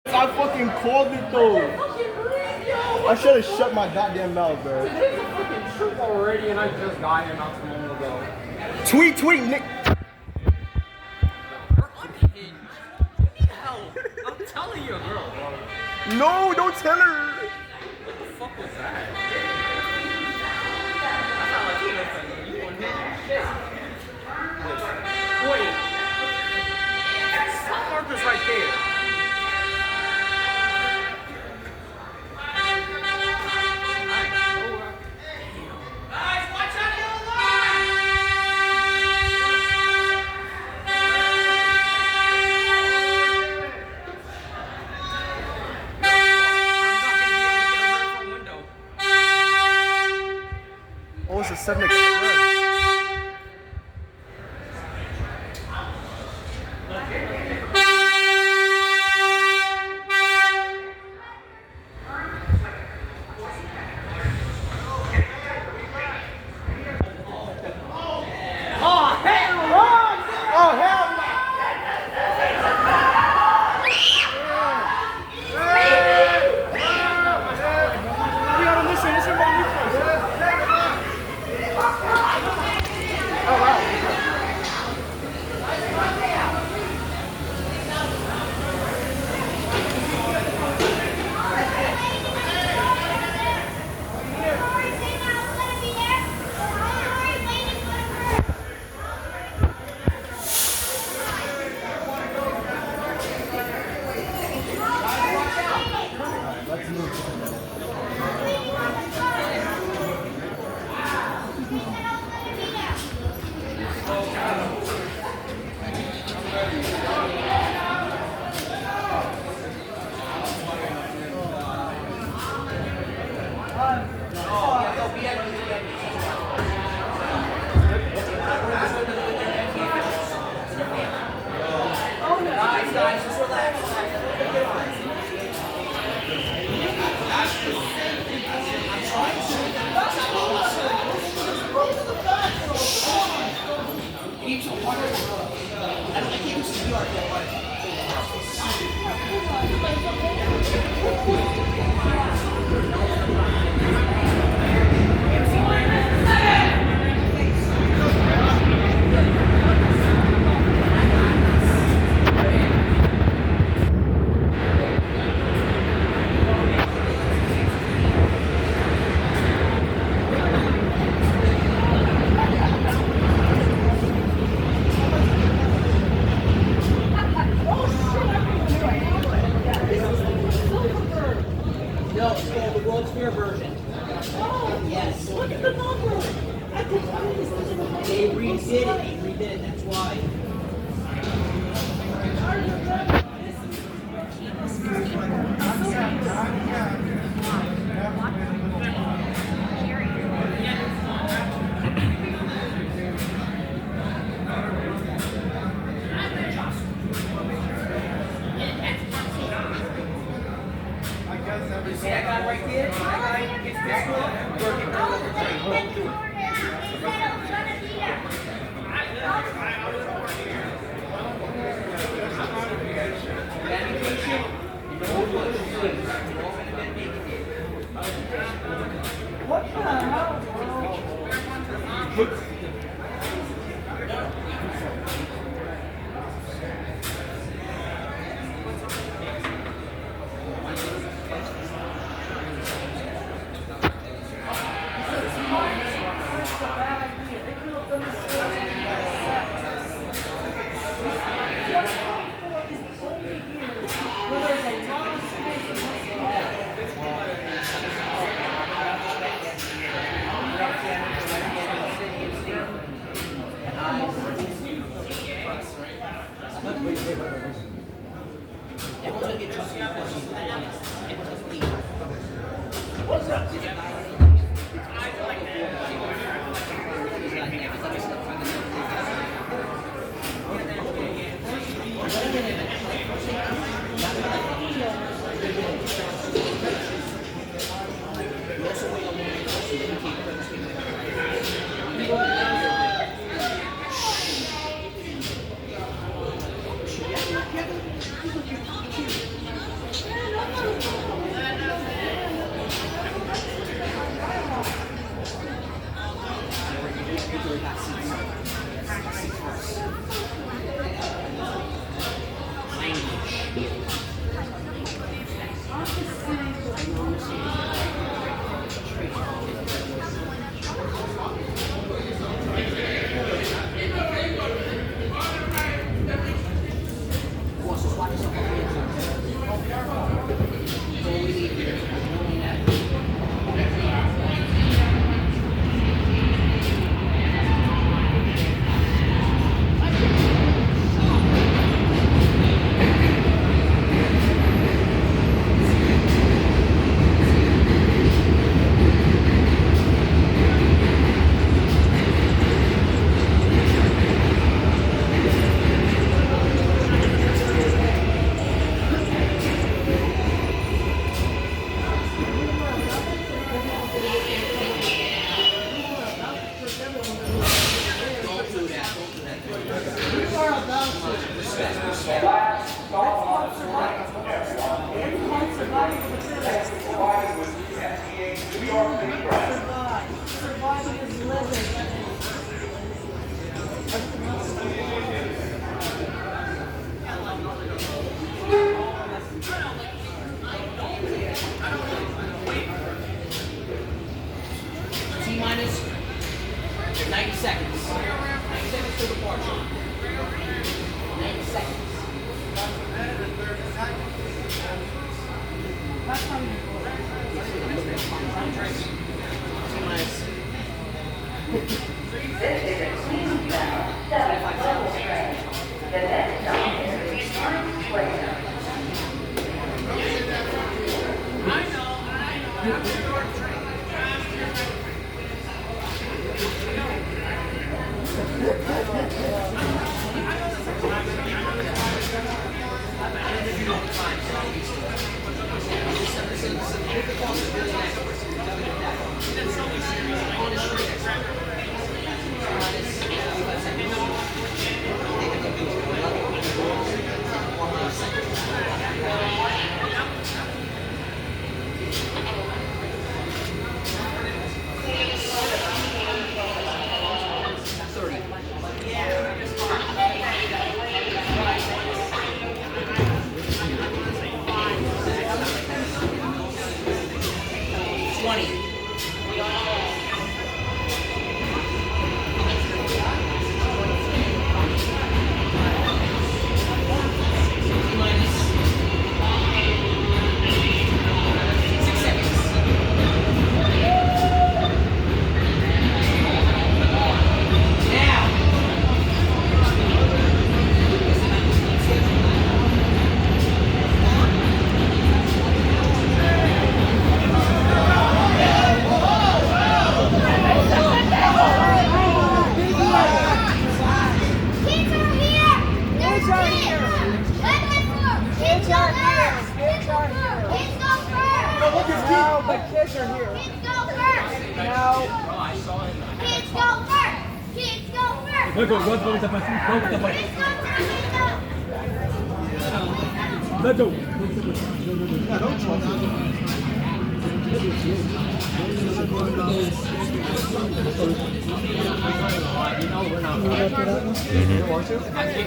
I fucking called it though. I should have shut my goddamn mouth, bro. Today's a fucking trip already, and I just got here not too long ago. Tweet, Nick. You're unhinged. You need help. I'm telling you, girl, bro. No, don't tell her. What the fuck was that? That's not like you unhinged. Wait. Stop markers right there. Oh, it's a 7 Express.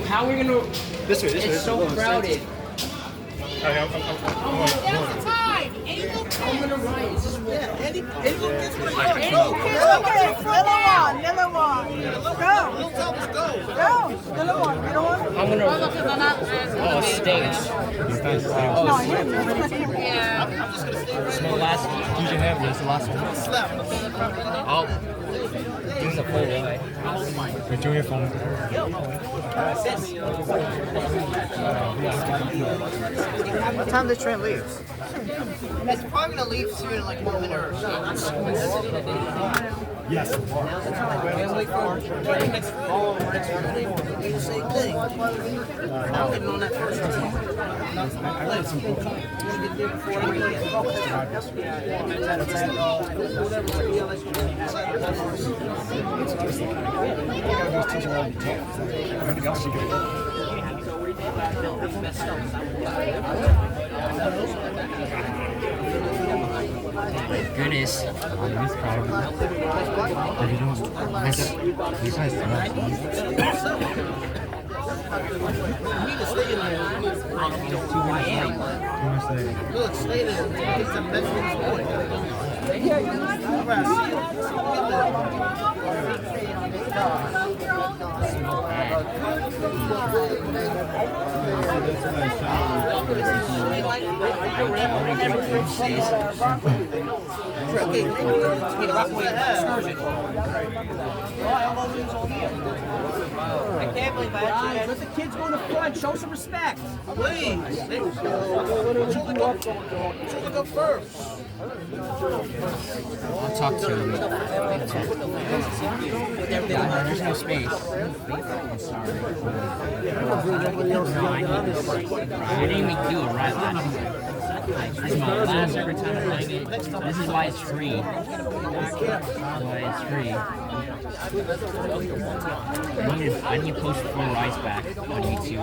How are we gonna? This way. It's so crowded. I'm gonna rise. Oh, stinks. It's the last one. You can have this, the last one. I'll do the full way. We're doing it from. What time the train leaves? It's probably gonna leave soon in like 1 minute or so. Yes. Same thing. I'm getting on that first Goodness. I'm this proud of you. You guys Look, stay there. It's a Benjamin's boy. I can't believe I actually let the kids go in the front. Show some respect. Please. Look up first. I'll talk to him. There's no space. I didn't even do it right last time. This is my last every time I'm playing it. This is why it's free. That's why it's free. I need to post 4 rides back on YouTube.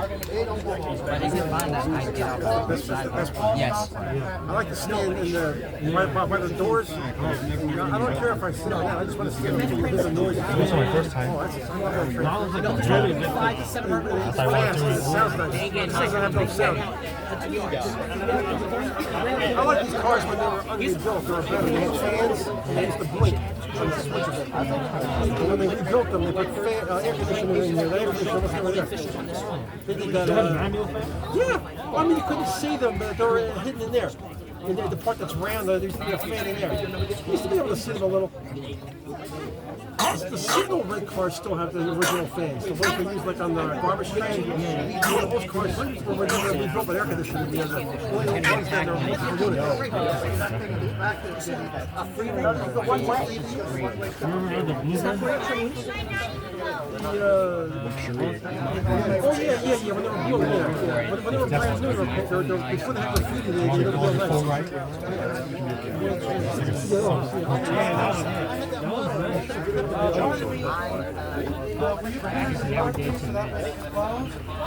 But is it fine that I get out of the side? Yes. I like to stand in the by the doors. I don't care if I sit down. I just want to stand in the noise. This is my first time. I want to do it. Sounds nice. It doesn't have no sound. I like these cars when they were unrebuilt. They were better. They had fans and they used to blink. And when they rebuilt them, they put air conditioner in there. The air conditioner was never there. They did that. Yeah. Well, I mean, you couldn't see them, but they were hidden in there. the part that's round, there used to be a fan in there. You used to be able to see them a little. The single red cars still have the original fans. The ones they use like on the garbage train. Those cars were originally built with air conditioning. The only ones that are doing Oh yeah. When they were blue, yeah. When they were brand new, they couldn't have the food in there. They were full right.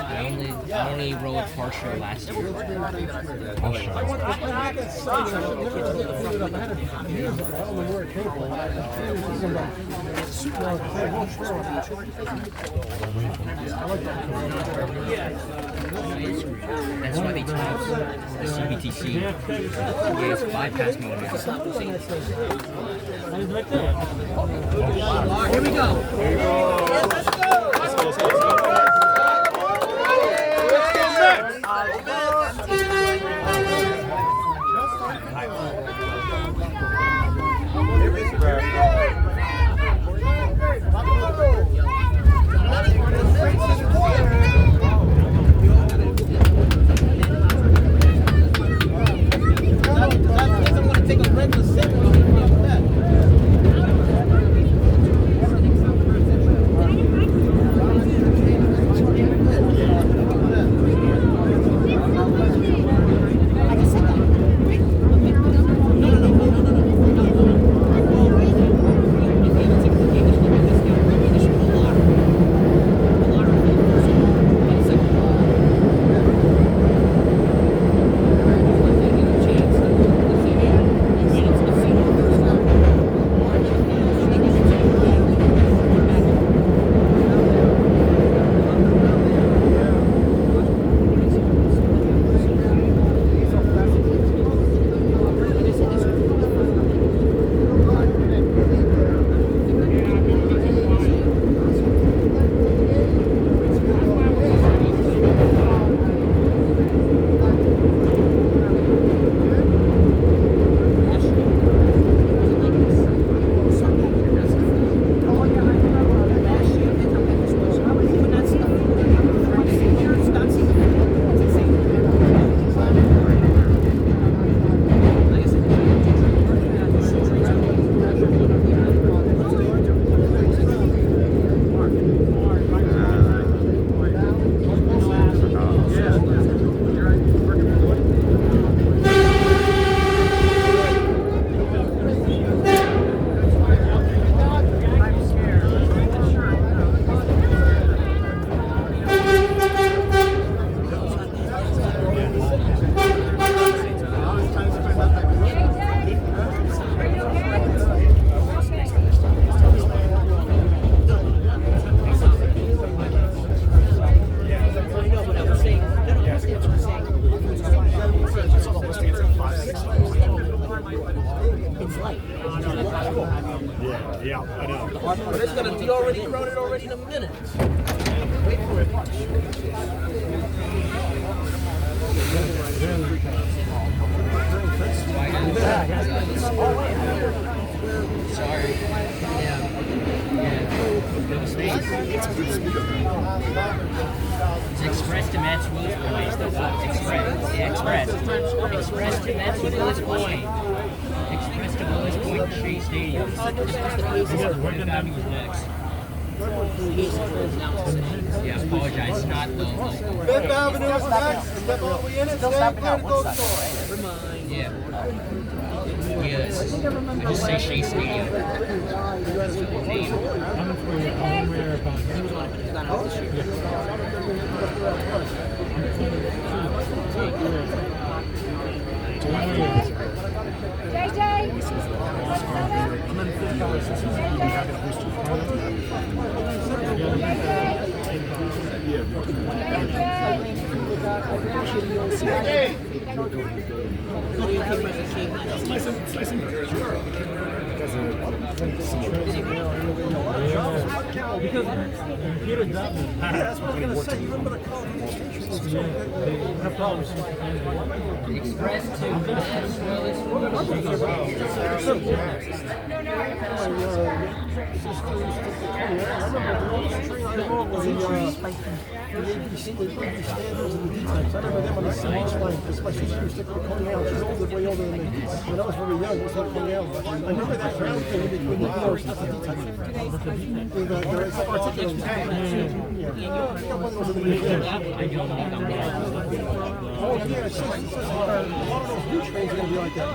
I only rode partial last year. That's why they topped the CBTC. Yes, bypass mode. Here we go. Yeah, I know. But it's gonna be already eroded already in a minute. Wait for it. Sorry. It's express to match Willets points. Express to match Willets point. Express to Willets point Shea Stadium. Yeah, I apologize. It's not the local. Fifth Avenue is next. Is that all we in it? Yeah. Yes. I just say Shea Stadium. Because Peter got me. Yeah, that's what I was gonna say. You remember the college Have problems. Express to standards and the defense. I remember them on the science line, because my sister used to go to Coney Island. She's older, way older than me. When I was very young, we used to go to Coney Island. I remember that ground thing between the doors. It's particular. Oh, yeah, it's just, a lot of those new trains are going to be like that.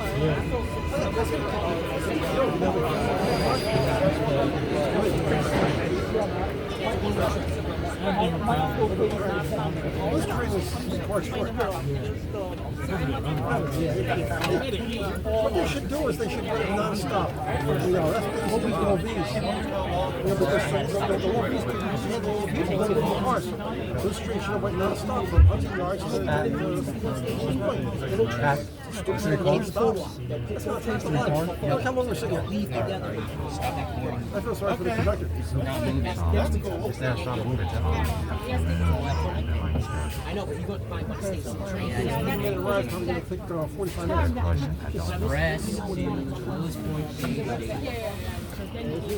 This train is quite short. What they should do is they should run it non-stop. You know, that's what we do these. You know, because the whole piece people handle all the people that live in the cars. This train should have went non-stop from Hudson yards to the Look how long we're sitting here. I feel sorry for the conductor. I know, but you go to find my station train. It's going to take 45 minutes. Express to Lewis Point B. That's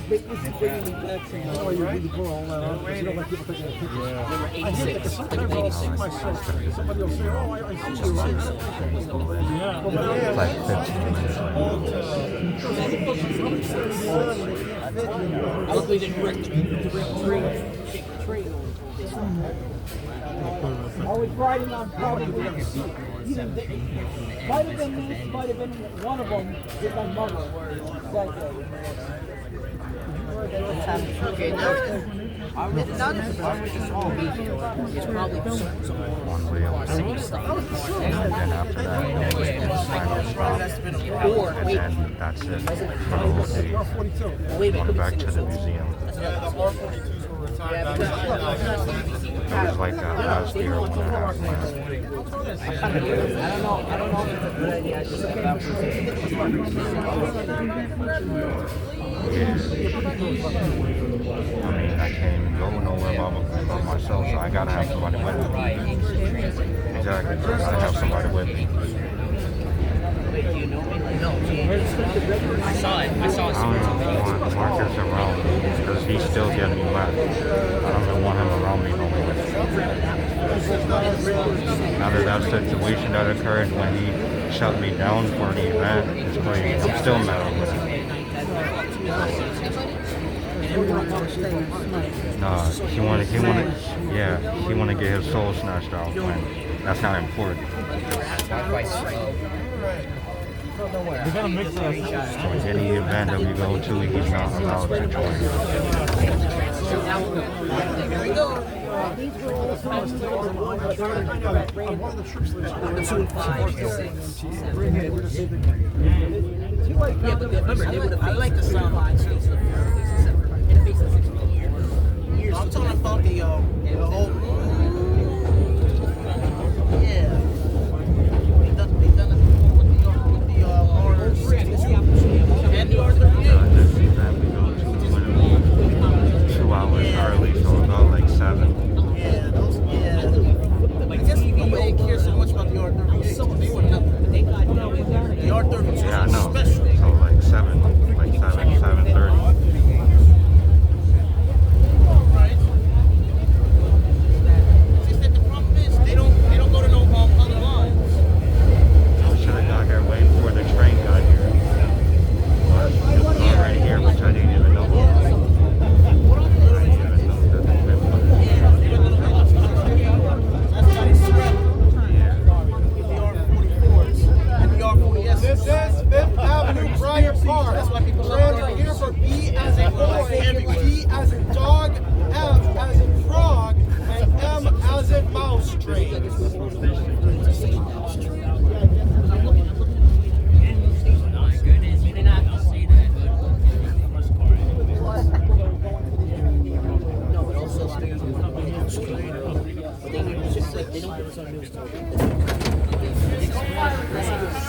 why you really blow all that out, because you don't like people taking pictures. I hate it, because sometimes I'll see myself. Somebody will say, oh, I see you, right? Luckily, they bring I was riding on probably might have been one of them with my mother. Okay, now this is it's probably One wheel. And then after that, there was the final stop. And then that's it. For the whole day. Going back to the museum. It was like last year, 1.5 months. I don't know if it's a good idea. I mean, I can't even go nowhere by myself, so I gotta have somebody with me. Exactly, I gotta have somebody with me. I saw it. I saw it. I don't even want Marcus around me because he's still getting me wet. I don't even want him around me no more. Now that that situation that occurred when he shut me down for the event is crazy. I'm still mad with him. Nah, he wanna get his soul snatched out when that's not important. We gotta mix it up. So any event that we go to, he's not allowed to join. These were all some of the Yeah, but remember, they would have. I like the sound line. I'm talking about the whole. Yeah. They done it before with the R33WF and the R32. This event we go to 2 hours early, so about like 7. Yeah, those. Yeah. I guess people didn't care so much about the R32. They wouldn't know. The R32 Yeah, I was know. special. So like 7:30.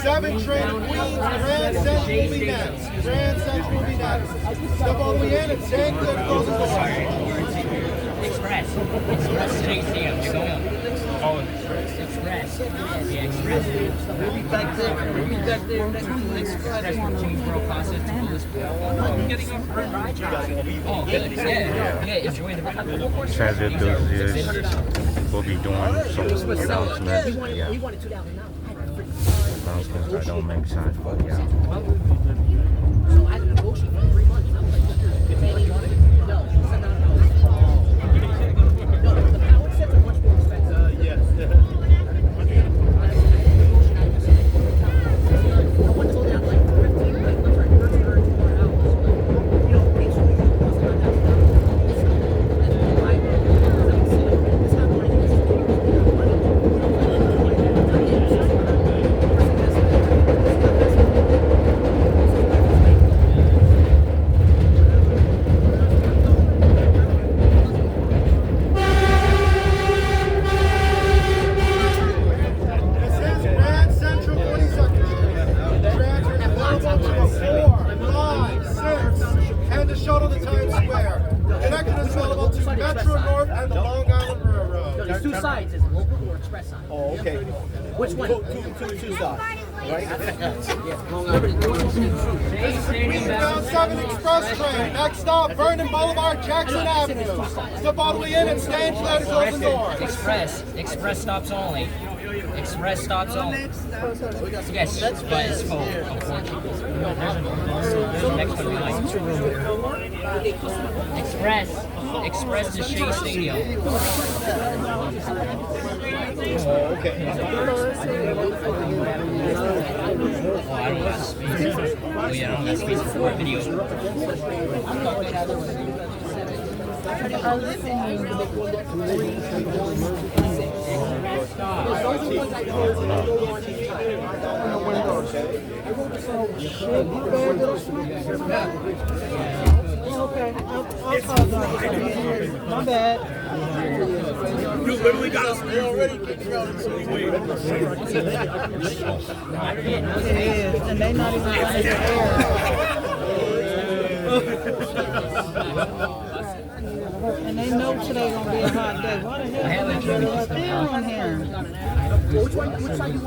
7 train to Queens, Grand Central will be next. Grand Central will be next. Step all the way in and stand clear to close the door. Express JCM, you're going up. Oh, Express. Yeah, Express. Maybe back there. Express from Kingsborough Classic to Willis. Oh, good. Yeah, enjoy the ride. Transit enthusiasts will be doing some announcements. Yeah. Announcements that don't make sense, but yeah. So I had to negotiate for 3 months. I was like, if they didn't want it, no. He said, no. No, the power sets are much more expensive. Yes. I went to that like 15 minutes, like 30 or 4 hours. You know, basically, it wasn't on that. It's not money. There's 2 sides, is local or express side. Oh, okay. Which one? Two sides. Right? Eastbound 7 Express train. Next stop, Vernon Boulevard, Jackson Avenue. Step all the way in and stand clear to close the door. Express stops only. Express stops only. Yes, but it's full, unfortunately. There's a next one behind. Express to Shea Stadium. Oh, okay. Oh, I don't have space. Oh yeah, I don't have space for video. Okay, my bad. You literally got us there already. And they not even running the air. And they know today gonna be a hot day. Why the hell are they still on here?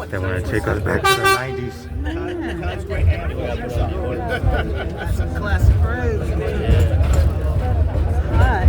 They want to take us back to the 90s. That's great. That's a classic phrase. Hi.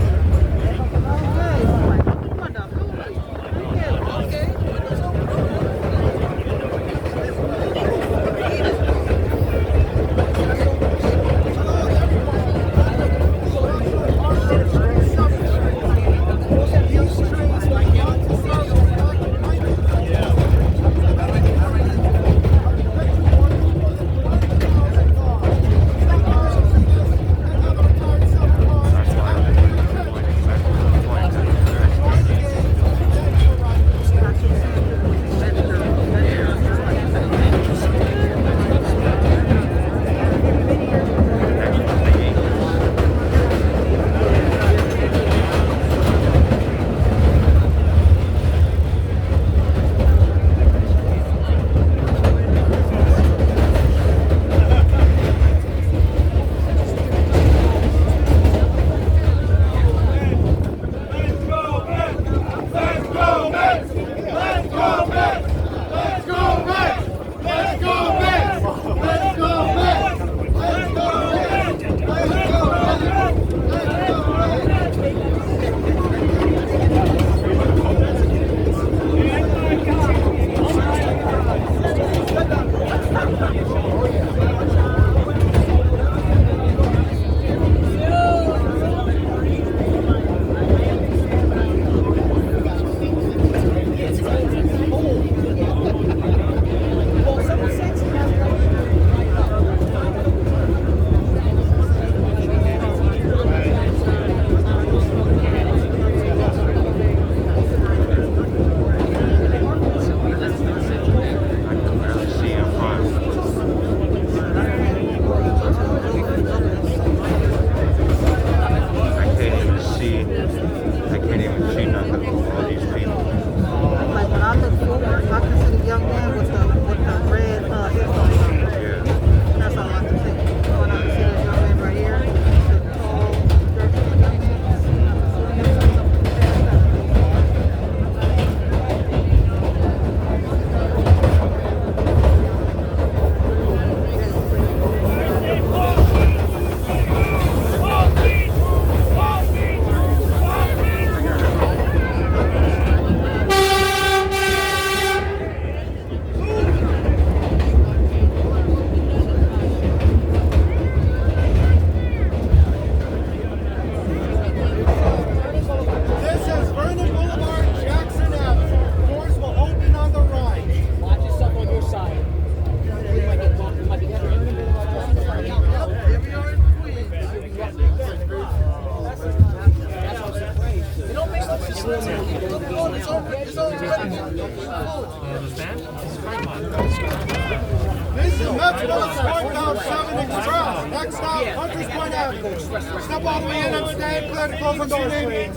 Willets Point 7 Express. Next stop, Hunters Point Avenue. Step all the way in and stand clear to close the doors, please.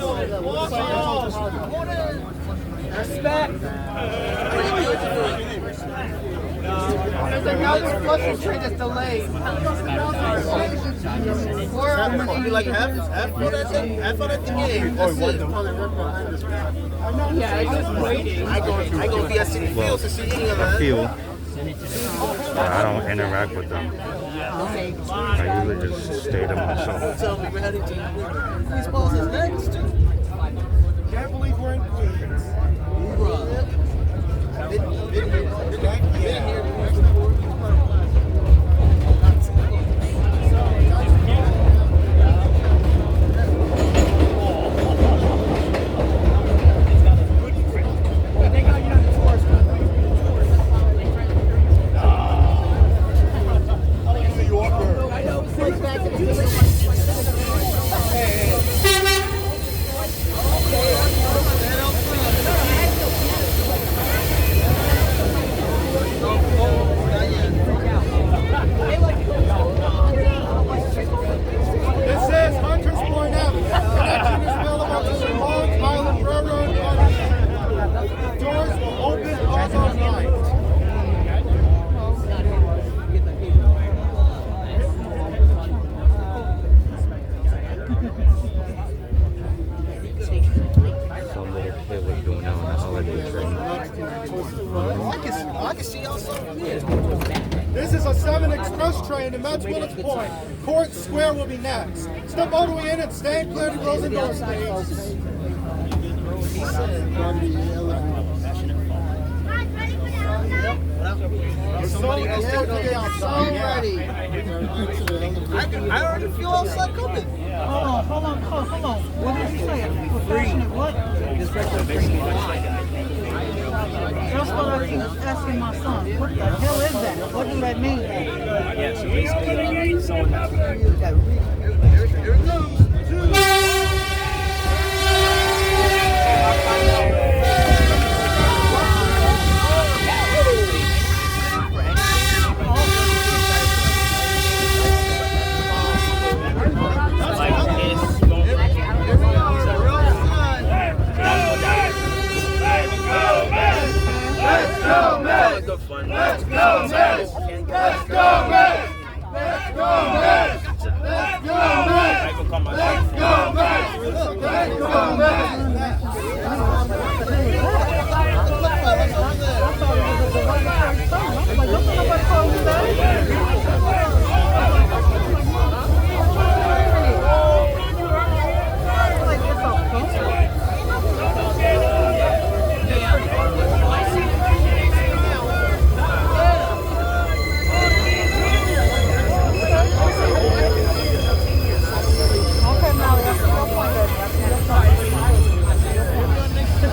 Respect. There's another flushing train that's delayed. You like half of that thing? Half of that thing? Yeah, it's just waiting. I go via City Fields to see any of I that. feel, but I don't interact with them. I usually just stay to myself. Tell me we're heading to Queens Plaza next. Can't believe we're in Queens. This is Hunters Point Avenue. Connection is available to the Long Island Railroad Partnership. The doors will open all night. Some little kid was doing that on the holiday train. I can see y'all something. This is a 7 Express train to Metz Willets Point. Court Square will be next. Step all the way in and stand clear to close the doors, please. Somebody else take it outside. I already feel outside coming. Hold on. What did you say? Professional what? That's what I was asking my son. What the hell is that? What does that mean? Yeah, so basically, someone has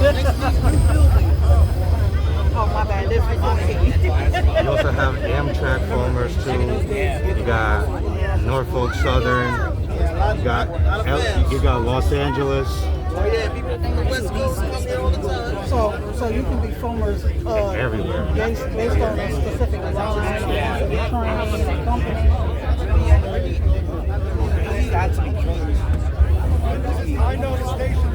Here it comes. You also have Amtrak foamers too. You got Norfolk Southern. You got Los Angeles. Oh yeah, people from the West Coast come here all the time. So you can be foamers Everywhere. based on a specific line, train, company. I know the station.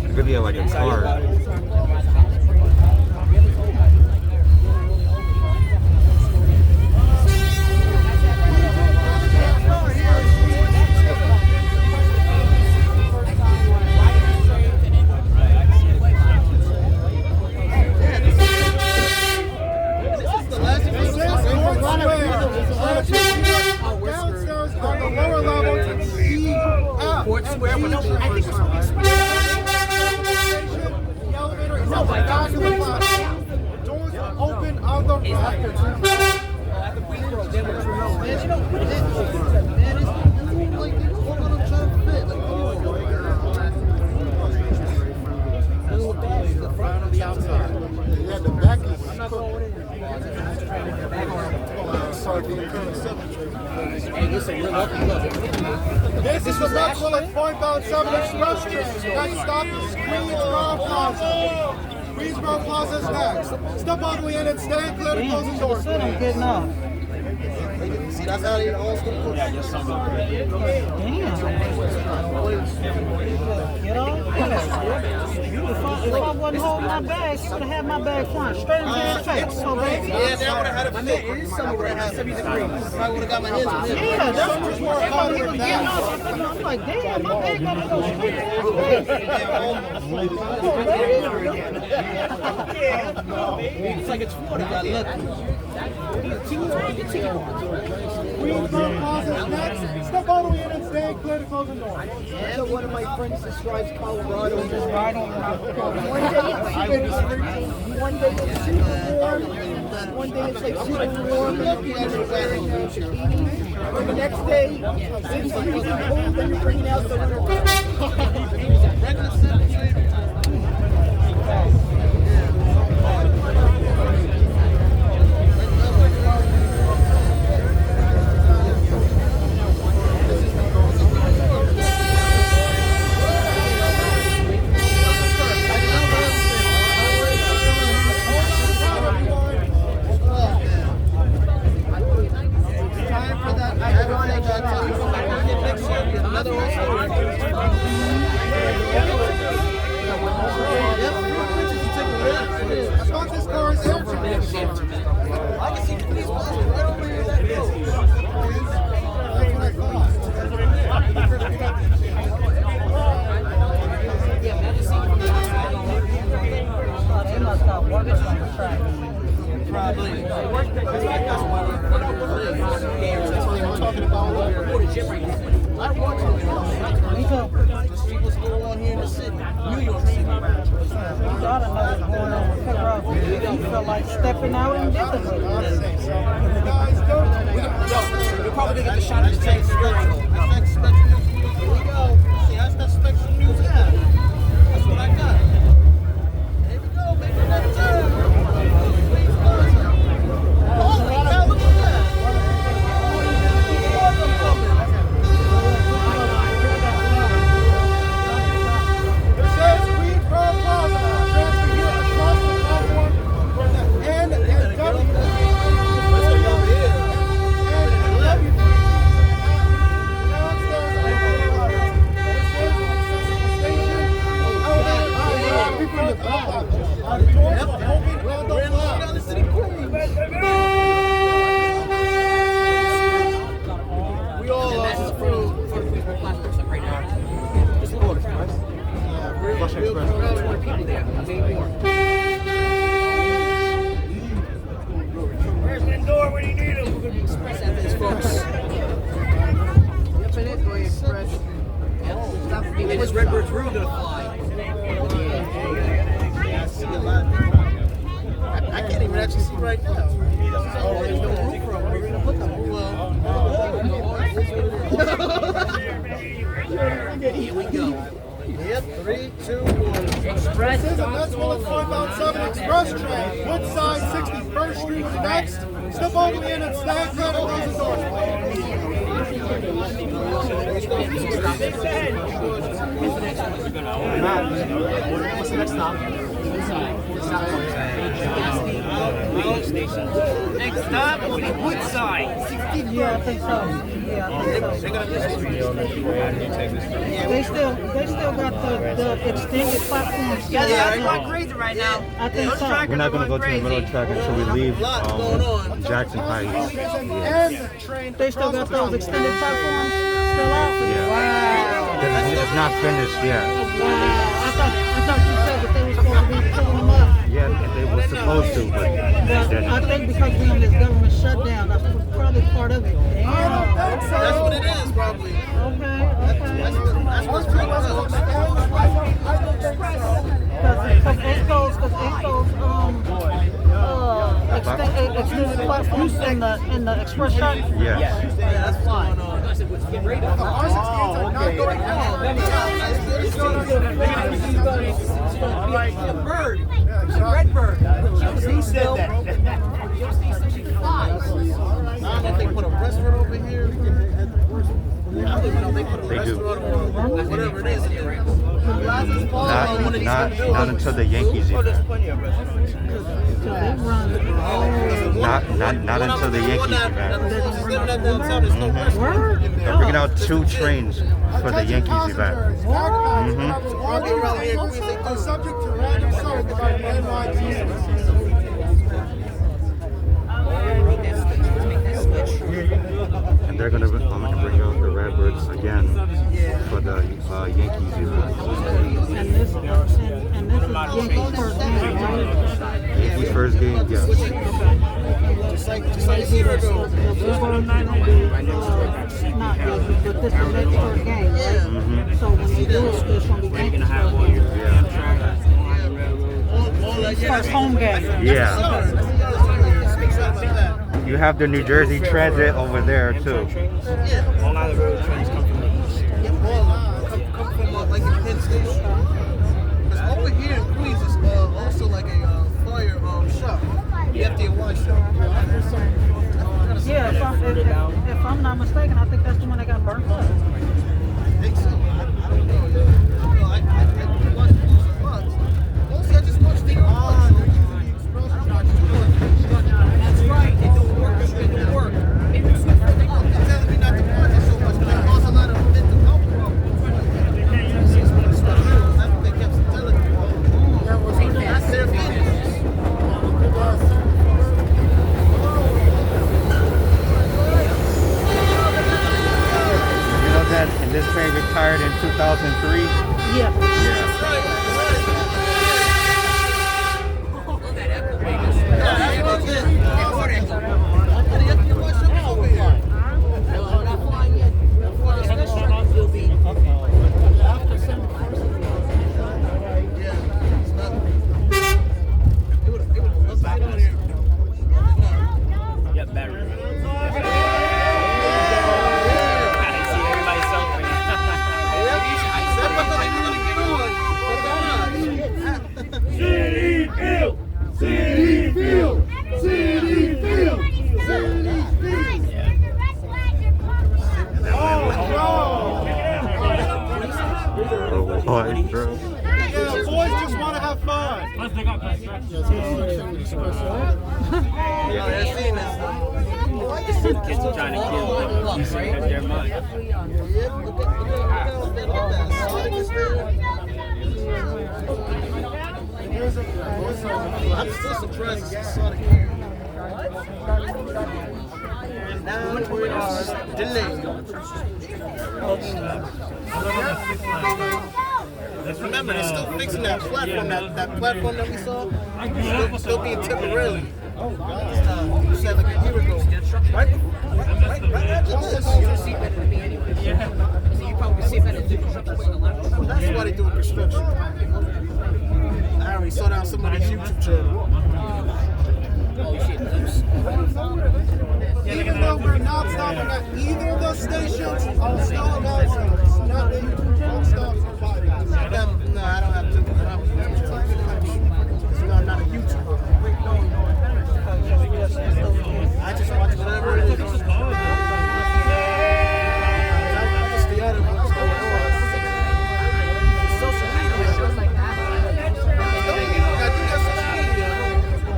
It could be like a car. Downstairs on the lower level to Court Square, but no, I think it's the elevator is at the back of the platform. Doors are open on the right. The outside. Yeah, the back is This is the Redbird Point 7 Express train. Next stop is Queens Plaza. Queensboro Plaza is next. Step all the way in and stand clear to Damn, closing you doors. said I'm getting off. See, that's how they all school. Damn. Get off? If I wasn't holding my bag, you would have had my bag flying straight into his face. So, baby. Yeah, then I would have had a fit. It is somewhere around 70 degrees. I would have got my hands on it. Yeah, that's what was more fun than getting off. I'm like, damn, my bag got to go straight to his face. It's like it's 40. Got lucky. Queensboro Plaza is next. Step all the way in and stand clear to closing doors. So one of my friends describes Colorado as just Riding one day it's super warm, one day it's like super warm, and the next day it's freezing cold, and you're bringing out the winter. Stepping out and did it. You're probably gonna get the shot of the tank. Here we go. See, that's that spectrum news guy. That's what I got. Here we go, make another turn. Holy cow, look at that. This is Queensboro Plaza. Transfer here across the platform from the N and W. We all lost for right now. just the order. Yeah, real people there. Maybe more. Where's Lindor when you need him? We're gonna be express after this, folks. Yep, it is going express. And this Redbird's really gonna fly. I see a lot. I can't even actually see right now. Oh, there's no room for them. We're gonna put them. Here we go. Yep, 3, 2, 1. Express. This is a Metro 557 Express train. Woodside 61st Street is next. Step all the way in and stand clear to closing doors. What's the next stop? Next stop will be Woodside. Yeah, I think so. Yeah, I think so. They still got the extended platform still Yeah, out they're there. going crazy right now. I think so. We're not going to go to the middle of the track until we leave Jackson Heights. And the train They still got those extended platforms still out there. Yeah. Wow. It's not finished yet. Wow. I thought you said that they were supposed to be filling them up. Yeah, they were supposed to, but they But didn't. I think because we're in this government shutdown, that's probably part of it. Damn. That's what it is, probably. Okay. That's what's pretty much Because ACO's extended platforms in the express track. Yes. that's going on. Bird. Redbird. He said that. I don't know if they put a restaurant over here. I don't even know if they put a They do. restaurant or whatever it is. One of these not until the Yankees event. Not until the Yankees event. They're bringing out 2 trains for the Yankees event. Subject to random search by the NYCT. And they're gonna bring out the Redbirds again for the Yankees event. And this is Yankees' first game, right? Yankees' first game, yes. Just like a year ago. Not Yankees, but this is their first game, right? So when they do it, it's going to be Yankees' first game. First home game. Yeah. You have the New Jersey Transit over there too. Long Island Road trains come from the east. Come from like the Penn Station. Because over here in Queens is also like a fire shop. The FDNY shop. Yeah, if I'm not mistaken, I think that's the one that got burnt up. I think so. I don't know. I watched the spots. Mostly I just watched the That's right. It don't work. It don't work. They're telling me not to watch it so much because it causes a lot of mental health problems. That's what they kept telling me. That's their business. You know that, and this train retired in 2003. Yeah. Yeah, boys just want to have fun. Yeah, I've seen this. Kids are trying to kill them. Their mind. I'm still surprised it's Sonic here. Delayed. Remember, they're still fixing that platform. That platform that we saw, still being temporarily. You said like a year ago. Right after this. That's why they doing construction. I already saw that on somebody's YouTube channel. Even though we're not stopping at either of those stations, I'll still announce it. It's not the YouTube. I'll stop for 5 minutes. No, I don't have to. I'm not a YouTuber. I just watch whatever it is. I just stay out of what's going on. Social media. I do that social media.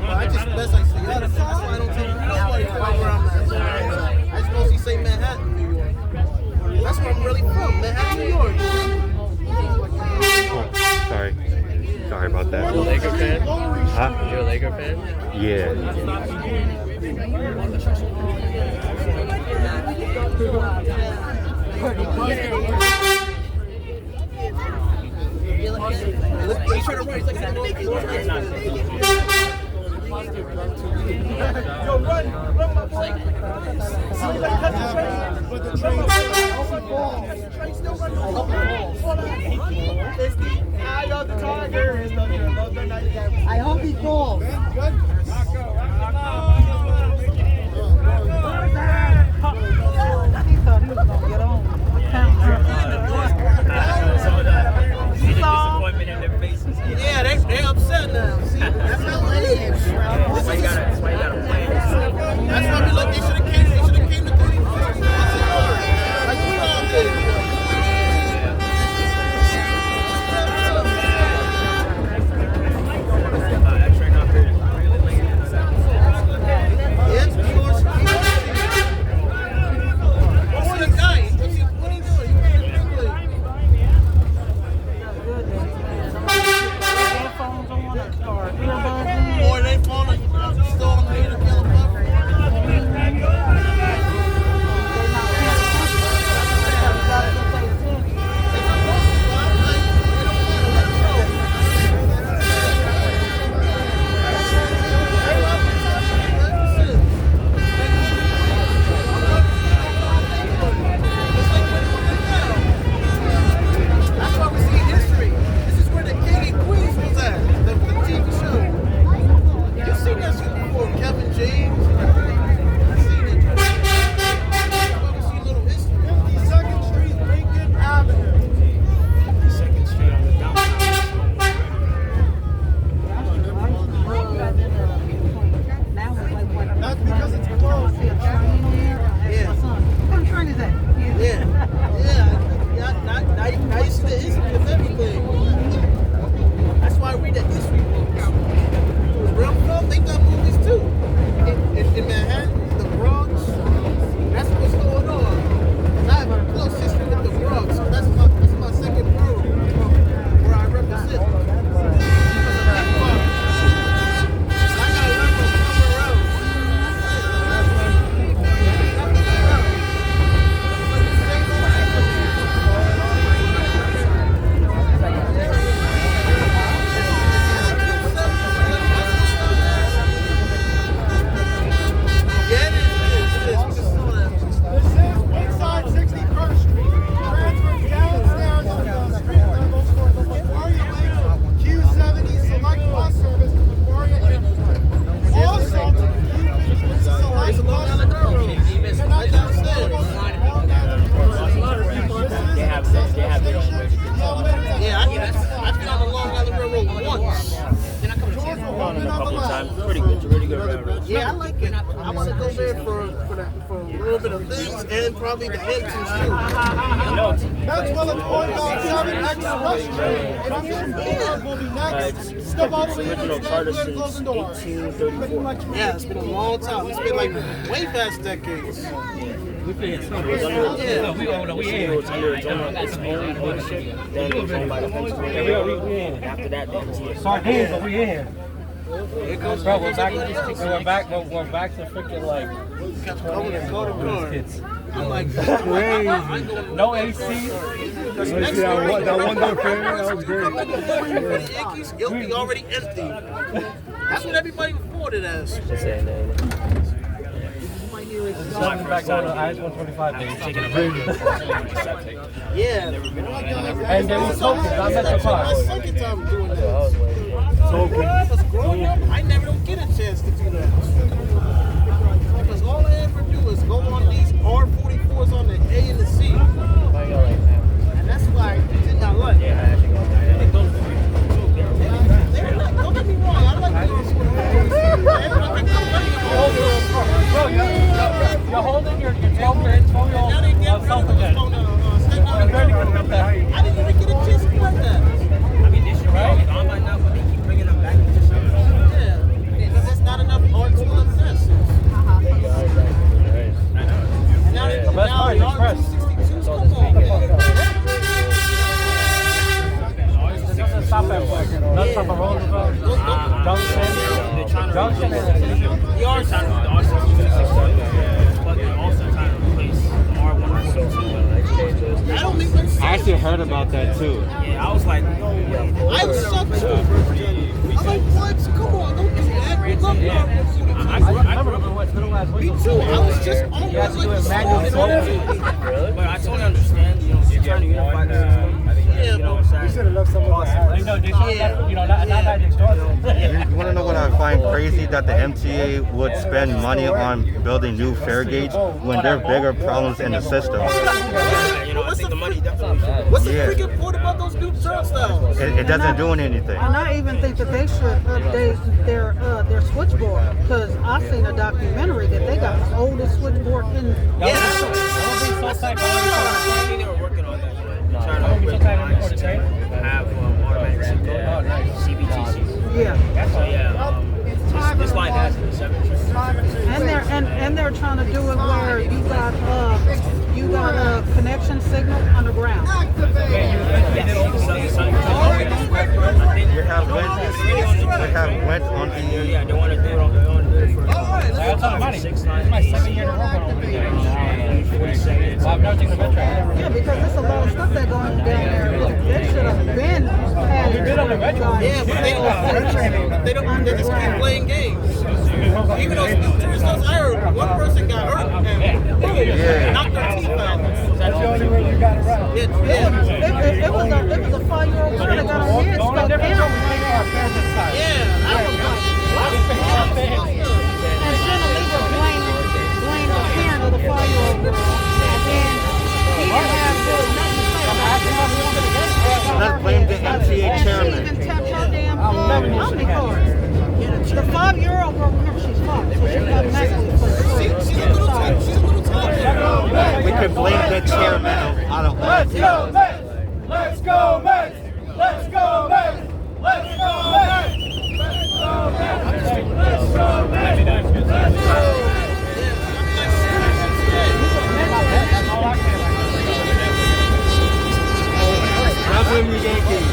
But I just best I stay out of it. That's why I don't tell nobody where I'm at. I just mostly say Manhattan, New York. That's where I'm really from, Manhattan, New York. Oh, sorry about that. You a Laker fan? Huh? You a Laker fan? Yeah. Yo, run, my boy. But the train Still running over. It's the eye of the tiger. It's the I hope he falls. He thought he was going to get on. Disappointment in their faces. Yeah, they upset now. See, that's how it is. That's why you gotta play. That's why we look. They should have came to 30. Like we all did. Yeah, I like it. I want to go there for a little bit of things and probably the engines too. That's Willets point out 7 express train. Intermission Boulevard will be next. Step out of the interstate, closing doors. Yeah, it's been a long time. It's been like way past decades. We here. After that, Sardines, but we in here. Bro, we're back to freaking like kids. I'm like, No AC. that one day fan, that was great. It'll be already empty. That's what everybody reported as. Back on the IS-125 days. Yeah. And then we tokens. I met the car. My second time doing that. Because growing up, I never don't get a chance to do that. Because all I ever do is go on these R44s on the A and the C. And that's why I did not like it. Don't get me wrong, I like the You're holding your 12-year-old self again. I didn't even get a chance to play that. I mean, this year, right? I might not, but they keep bringing them back to the show. Yeah, because there's not enough art to exist. And now the R32s, come on. Stop at work. Not stop at Roosevelt. Junction. The R32, but they're also trying to replace the R122. That don't make no sense. I actually heard about that too. Yeah, I was like, no way. I was shocked too. I'm like, what? Come on, don't do that. We love I remember what's been the last week. Me too. I was just almost like But I totally understand, you know, you're trying to unify the system. Yeah, You know what I'm saying? Not that extortion. You want to know what I find crazy? That the MTA would spend money on building new fare gates when there are bigger problems in the system. You know, I think the money definitely. What's the freaking point about those new turnstiles? It doesn't do anything. And I even think that they should update their switchboard, because I seen a documentary that they got the oldest switchboard in. They were working on that. Trying to upgrade the lines to have automatic CBTCs. Yeah. So yeah, this line has it. 7 And they're trying to do it where you got a connection signal underground. You have went on the. Yeah, they want to do it on their own. That's a lot of money. It's my 7-year program over there. I've never taken a metro. Yeah, because there's a lot of stuff that going down there. They should have been had. We've been on the metro. Yeah, but they don't. They just keep playing games. Even those new turnstiles, I heard one person got hurt and knocked their teeth out. That's the only way you got it right. It was a 5-year-old girl that got her head stuck in. Yeah, I don't know. And Jenna Lieber blamed the parent of the 5-year-old girl. And then he didn't have nothing to say. Let's blame the MTA chairman. She even tapped her damn Omni card. The 5-year-old girl, remember, she's 5, so she's automatically She's a little tight. She's a little tight. We could blame the chairman out of all. Let's go, Mets! Let's go, Mets! Let's go, Mets! Let's go, Mets! Let's go, Mets! Let's go, Mets! Let's go! I'm with you, Yankees.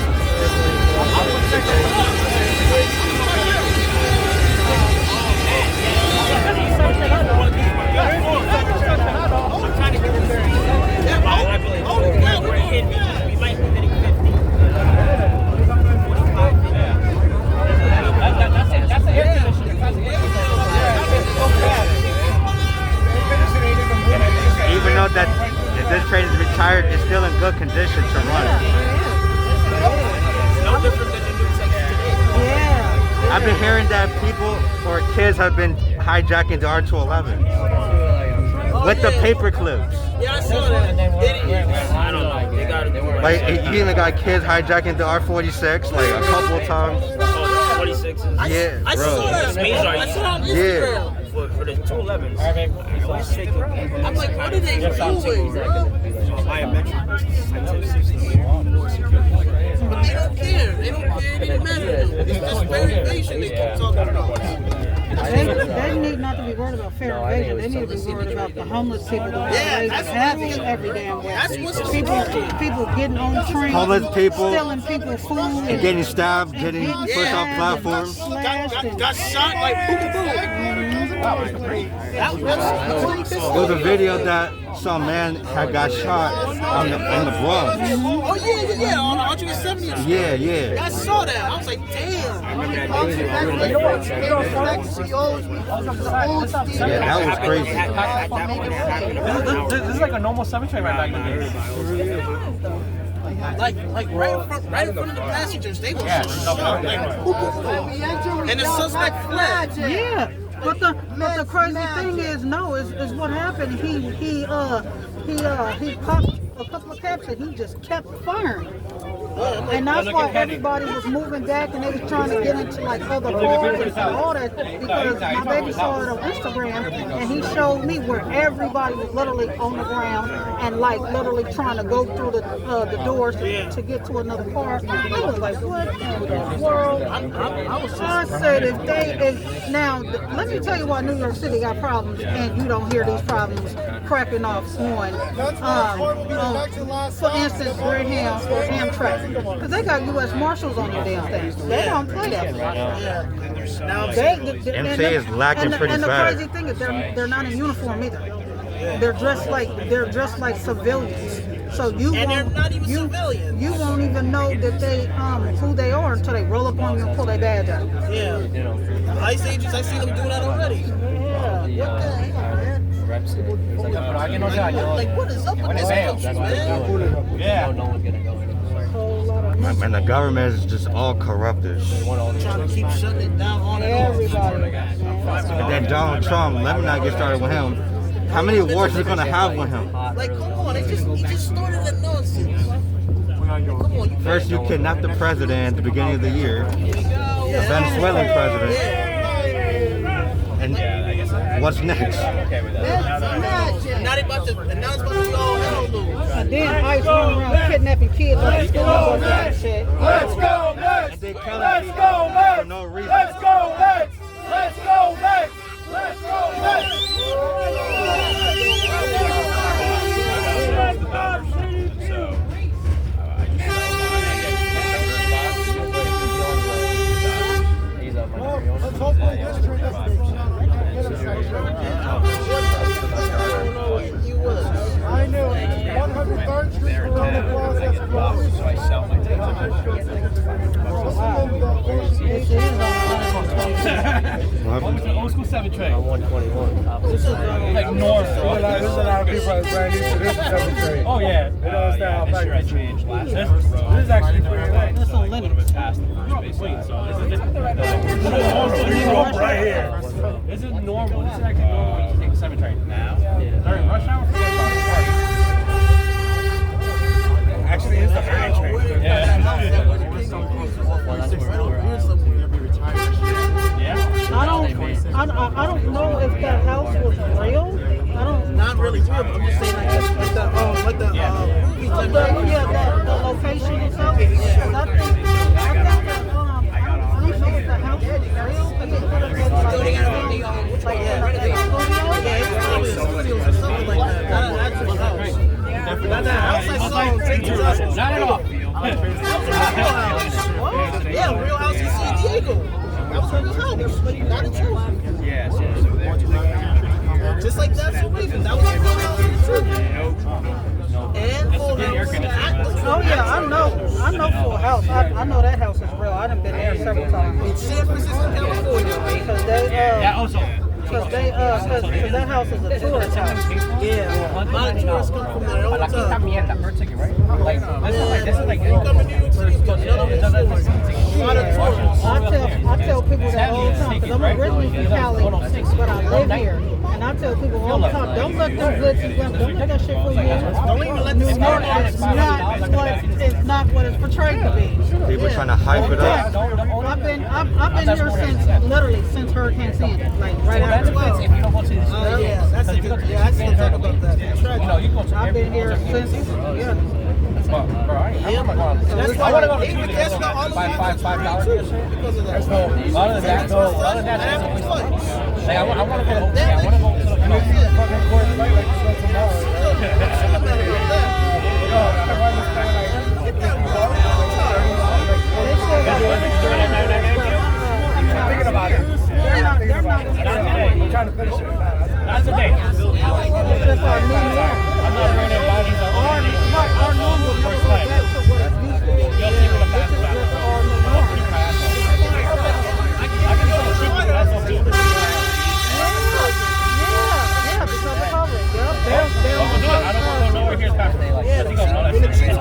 Even though that if this train is retired, it's still in good condition to run. No different than the new section today. Yeah. I've been hearing that people or kids have been hijacking the R211 with the paper clips. Yeah, I saw that. I don't know. They got to do it. Like you even got kids hijacking the R46 like a couple of times. Oh, 46. 216s. Yeah, I saw bro. that. These are I saw it on Yeah. Instagram. For the 211s. I always take them. I'm like, what are they doing, bro? Biometric. 260. But they don't care. They don't care. It didn't matter to them. It's just fair invasion they keep talking about. They need not to be worried about fair invasion. They need to be worried about the homeless people that Yeah, are that's having what- every damn way. That's what's People getting on trains, Homeless people. stealing people food, And getting stabbed, getting pushed off platforms. Got shot like boom, boom. There was a video that some man had got shot in the Bronx. Oh yeah, on 170. Yeah. I saw that. I was like, damn. Yeah, that was crazy. This is like a normal cemetery right back in the day. Like right in front of the passengers, they were shot. Like, boom, boom, boom. And the suspect fled. Yeah, but the crazy thing is, is what happened. He popped a couple of caps and he just kept firing. And that's why everybody was moving back and they was trying to get into like other cars and all that, because my baby saw it on Instagram and he showed me where everybody was literally on the ground and like literally trying to go through the doors to get to another car. I was like, what in the world? I said now let me tell you why New York City got problems and you don't hear these problems cracking off on for instance Greyhound or Amtrak. Because they got U.S. Marshals on their damn things. They don't play that. MTA is lacking pretty And the bad. crazy thing is they're not in uniform either. They're dressed like civilians. So you won't even know that they who they are until they roll up on you and pull their badge out. Yeah. Ice agents, I seen them do that already. Yeah. What the hell, man? Like, what is up with this country, man? Yeah. And the government is just all corrupted. Trying to keep shutting it down on Everybody. And then Donald Trump, let me not get started with him. How many wars is he gonna have with him? Like, come on, he just started that nonsense. Come on, First, you kidnapped the president at the beginning of the year, the Venezuelan president. And what's next? Now it's about to be all hell loose. And then ICE running around kidnapping kids on the school bus and shit. Let's go next! They killing Let's people go next! for no reason. Let's go next! Let's go next! Let's go next! Let's hopefully this trip I knew 103rd Street Corona Plaza is closed. So I sell my tickets. Old school cemetery. 121. Like north. There's a lot of people that are brand new to this cemetery. Oh yeah. They don't understand how This year I back changed last year. This is actually pretty nice. That's on Linux. Right here. This is normal. This is actually normal when you take the cemetery. Now? During rush hour? Actually, it's the high train. Yeah. I don't know if that house was real. I don't. Not really real, but I'm just saying like the movie type The location and stuff. I think that I don't know if the house was real. But it could have been like a studio. something like that. Not an actual house. Not that house I saw in St. John's. Not at all. Yeah, real house in San Diego. That was a real house, but not a true. Just like that's what Ravens. That was a real house in the truth. And Full House. Oh yeah, I know Full House. I know that house is real. I done been there several times. In San Francisco, California. Because that house is a tourist house. Yeah, a lot of tourists come from there all the time. This is like You come to New York City, you get a lot of tourists. I tell people that all the time because I'm originally from Cali, but I live here, and I tell people all the time, don't let them glitz and glam, don't let that shit fool you. New York is not what it's portrayed to be. People trying to hype it up. I've been here since literally since Hurricane Sandy, like right after the If you don't go to the That's a good. Yeah, I still talk about that. I've been here since That's why I want to go to even Tuesday. that's not all of $5 because of that. Other than that, I want to go to the fucking court right like tomorrow. Thinking about it. I'm trying to finish it. Not today. I'm not bringing bodies up. our normal First time. You'll see what I'm talking about. I can tell the truth, but that's what people do. Yeah, because of COVID. Yep, I don't want to go nowhere here past daylight. I think I'll know that shit.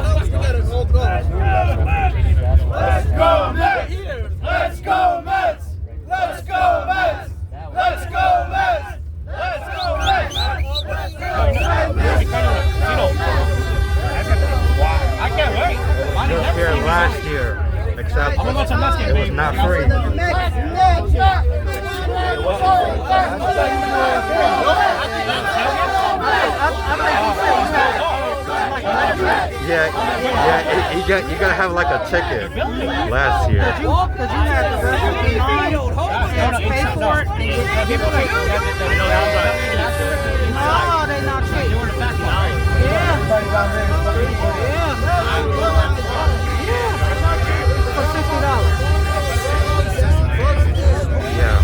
Let's go Mets! Let's go Mets! Let's go Mets! Let's go Mets! Let's go Mets! I can't wait. It was here last year, except it was not free. Yeah, you gotta have like a ticket last year. Because you had the rest of the line, you had to pay for it, and you get paid. No, they not cheap. Yeah. For $60. Yeah.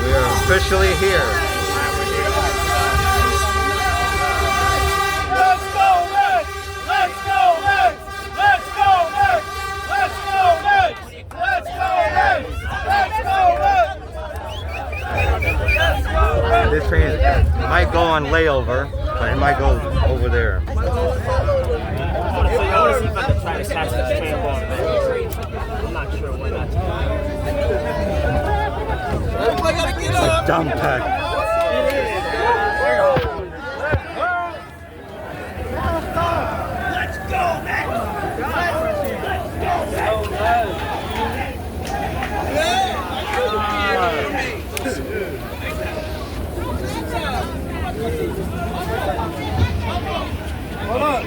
We are officially here. Let's go Mets! Let's go Mets! Let's go Mets! Let's go Mets! Let's go Mets! Let's go Mets! This train might go on layover, but it might go over there. I want to see if I can try to catch this train going back. I'm not sure when that's It's a dumb pack. Let's go Mets! Hold on.